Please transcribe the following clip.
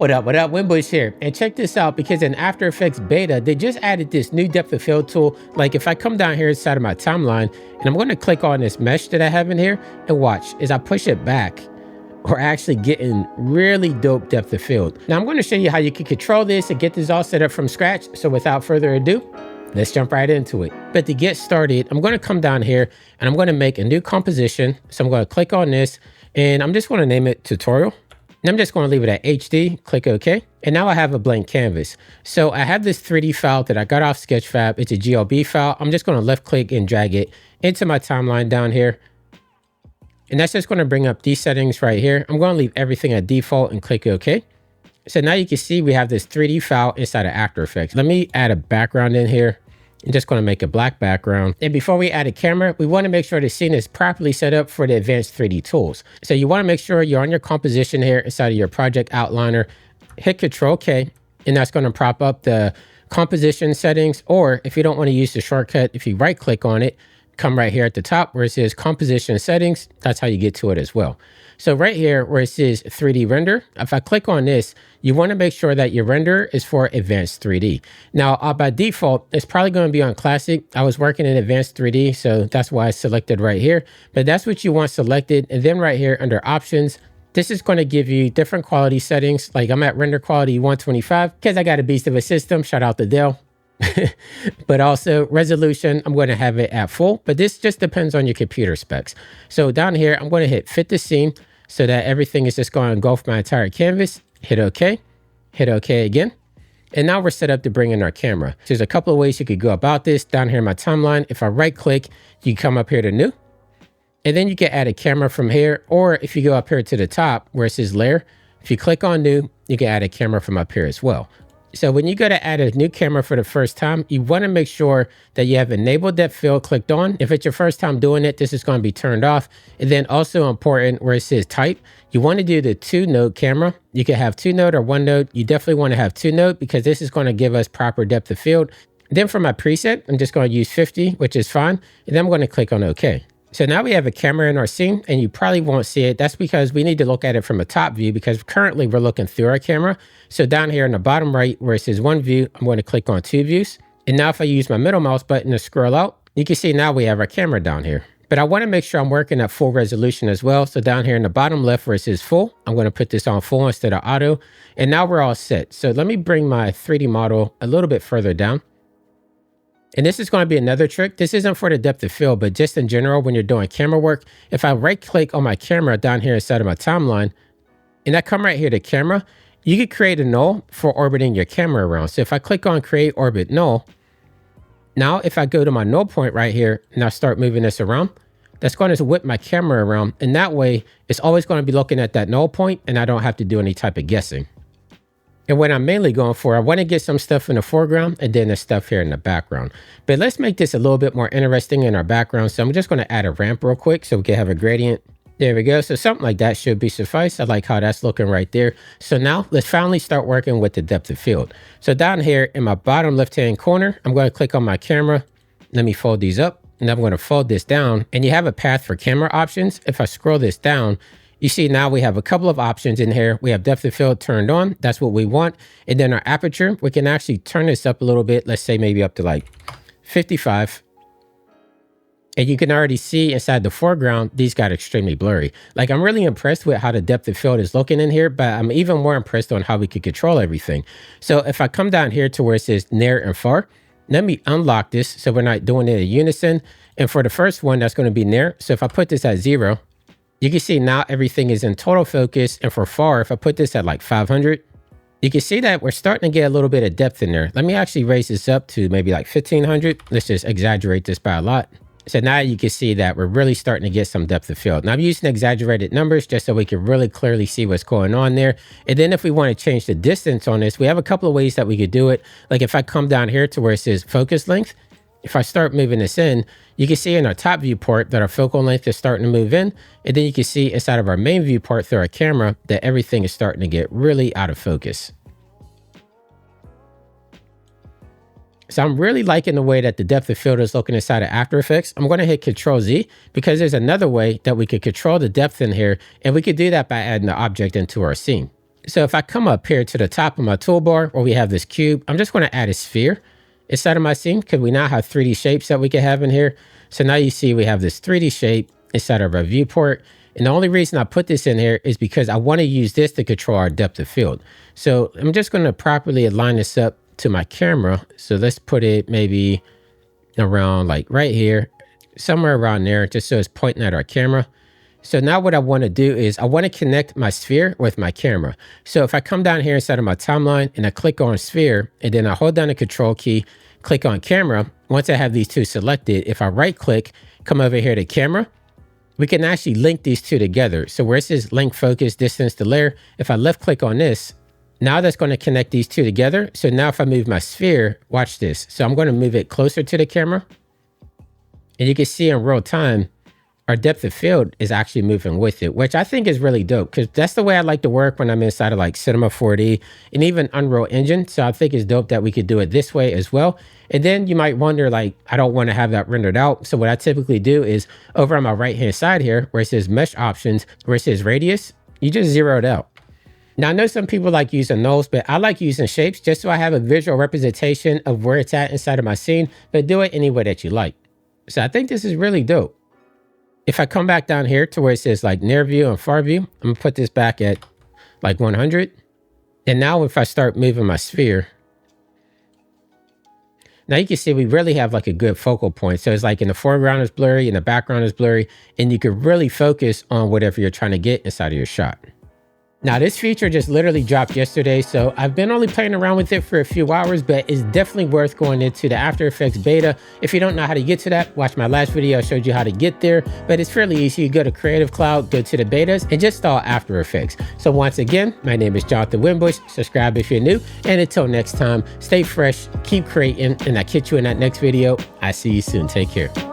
What up, Winbush here. And check this out, because in After Effects Beta, they just added this new depth of field tool. Like if I come down here inside of my timeline, and I'm gonna click on this mesh that I have in here, and watch, as I push it back, we're actually getting really dope depth of field. Now I'm gonna show you how you can control this and get this all set up from scratch. So without further ado, let's jump right into it. But to get started, I'm gonna come down here and I'm gonna make a new composition. So I'm gonna click on this and I'm just gonna name it tutorial. And I'm just going to leave it at HD, click OK. And now I have a blank canvas. So I have this 3D file that I got off Sketchfab. It's a GLB file. I'm just going to left click and drag it into my timeline down here. And that's just going to bring up these settings right here. I'm going to leave everything at default and click OK. So now you can see we have this 3D file inside of After Effects. Let me add a background in here. I'm just going to make a black background. And before we add a camera, we want to make sure the scene is properly set up for the advanced 3D tools. So you want to make sure you're on your composition here inside of your project outliner. Hit Control K, and that's going to prop up the composition settings. Or if you don't want to use the shortcut, if you right click on it, come right here at the top where it says composition settings, that's how you get to it as well. So right here where it says 3D render, if I click on this, you want to make sure that your render is for advanced 3D. Now by default, it's probably going to be on classic. I was working in advanced 3D, so that's why I selected right here, but that's what you want selected. And then right here under options, this is going to give you different quality settings. Like I'm at render quality 125 because I got a beast of a system. Shout out to Dell. But also resolution, I'm going to have it at full, but this just depends on your computer specs. So down here, I'm going to hit fit the scene so that everything is just going to engulf my entire canvas. Hit OK, hit OK again. And now we're set up to bring in our camera. There's a couple of ways you could go about this. Down here in my timeline, if I right click, you come up here to new, and then you can add a camera from here. Or if you go up here to the top where it says layer, if you click on new, you can add a camera from up here as well. So when you go to add a new camera for the first time, you want to make sure that you have enabled depth field clicked on. If it's your first time doing it, this is going to be turned off. And then also important where it says type, you want to do the 2-node camera. You can have 2-node or 1-node. You definitely want to have 2-node because this is going to give us proper depth of field. Then for my preset, I'm just going to use 50, which is fine. And then I'm going to click on OK. So now we have a camera in our scene and you probably won't see it. That's because we need to look at it from a top view because currently we're looking through our camera. So down here in the bottom right where it says 1 view, I'm going to click on 2 views. And now if I use my middle mouse button to scroll out, you can see now we have our camera down here. But I want to make sure I'm working at full resolution as well. So down here in the bottom left where it says full, I'm going to put this on full instead of auto. And now we're all set. So let me bring my 3D model a little bit further down. And this is going to be another trick. This isn't for the depth of field, but just in general, when you're doing camera work, if I right click on my camera down here inside of my timeline, and I come right here to camera, you could create a null for orbiting your camera around. So if I click on create orbit null, now if I go to my null point right here and I start moving this around, that's going to whip my camera around. And that way it's always going to be looking at that null point and I don't have to do any type of guessing. And what I'm mainly going for, I want to get some stuff in the foreground and then the stuff here in the background. But let's make this a little bit more interesting in our background. So I'm just going to add a ramp real quick so we can have a gradient. There we go. So something like that should be suffice. I like how that's looking right there. So now let's finally start working with the depth of field. So down here in my bottom left-hand corner, I'm going to click on my camera. Let me fold these up and I'm going to fold this down. And you have a path for camera options. If I scroll this down, you see now we have a couple of options in here. We have depth of field turned on. That's what we want. And then our aperture, we can actually turn this up a little bit. Let's say maybe up to like 55. And you can already see inside the foreground, these got extremely blurry. Like I'm really impressed with how the depth of field is looking in here, but I'm even more impressed on how we could control everything. So if I come down here to where it says near and far, let me unlock this so we're not doing it in unison. And for the first one, that's going to be near. So if I put this at 0, you can see now everything is in total focus. And for far, if I put this at like 500, you can see that we're starting to get a little bit of depth in there. Let me actually raise this up to maybe like 1500. Let's just exaggerate this by a lot. So now you can see that we're really starting to get some depth of field. Now I'm using exaggerated numbers just so we can really clearly see what's going on there. And then if we want to change the distance on this, we have a couple of ways that we could do it. Like if I come down here to where it says focus length, if I start moving this in, you can see in our top viewport that our focal length is starting to move in. And then you can see inside of our main viewport through our camera that everything is starting to get really out of focus. So I'm really liking the way that the depth of field is looking inside of After Effects. I'm going to hit Control Z because there's another way that we could control the depth in here. And we could do that by adding the object into our scene. So if I come up here to the top of my toolbar where we have this cube, I'm just going to add a sphere inside of my scene because we now have 3D shapes that we can have in here. So now you see we have this 3D shape inside of our viewport. And the only reason I put this in here is because I want to use this to control our depth of field. So I'm just going to properly align this up to my camera. So let's put it maybe around like right here, somewhere around there, just so it's pointing at our camera. So now what I want to do is I want to connect my sphere with my camera. So if I come down here inside of my timeline and I click on sphere, and then I hold down the control key, click on camera. Once I have these two selected, if I right click, come over here to camera, we can actually link these two together. So where it says link focus distance to layer, if I left click on this, now that's going to connect these two together. So now if I move my sphere, watch this. So I'm going to move it closer to the camera. And you can see in real time, our depth of field is actually moving with it, which I think is really dope because that's the way I like to work when I'm inside of like Cinema 4D and even Unreal Engine. So I think it's dope that we could do it this way as well. And then you might wonder, like, I don't want to have that rendered out. So what I typically do is over on my right-hand side here, where it says mesh options, where it says radius, you just zero it out. Now, I know some people like using nulls, but I like using shapes just so I have a visual representation of where it's at inside of my scene, but do it any way that you like. So I think this is really dope. If I come back down here to where it says like near view and far view, I'm gonna put this back at like 100. And now if I start moving my sphere, now you can see we really have like a good focal point. So it's like in the foreground is blurry, in the background is blurry, and you can really focus on whatever you're trying to get inside of your shot. Now this feature just literally dropped yesterday, so I've been only playing around with it for a few hours, but it's definitely worth going into the After Effects beta. If you don't know how to get to that, watch my last video, I showed you how to get there, but it's fairly easy. You go to Creative Cloud, go to the betas, and just install After Effects. So once again, my name is Jonathan Winbush. Subscribe if you're new, and until next time, stay fresh, keep creating, and I'll catch you in that next video. I see you soon. Take care.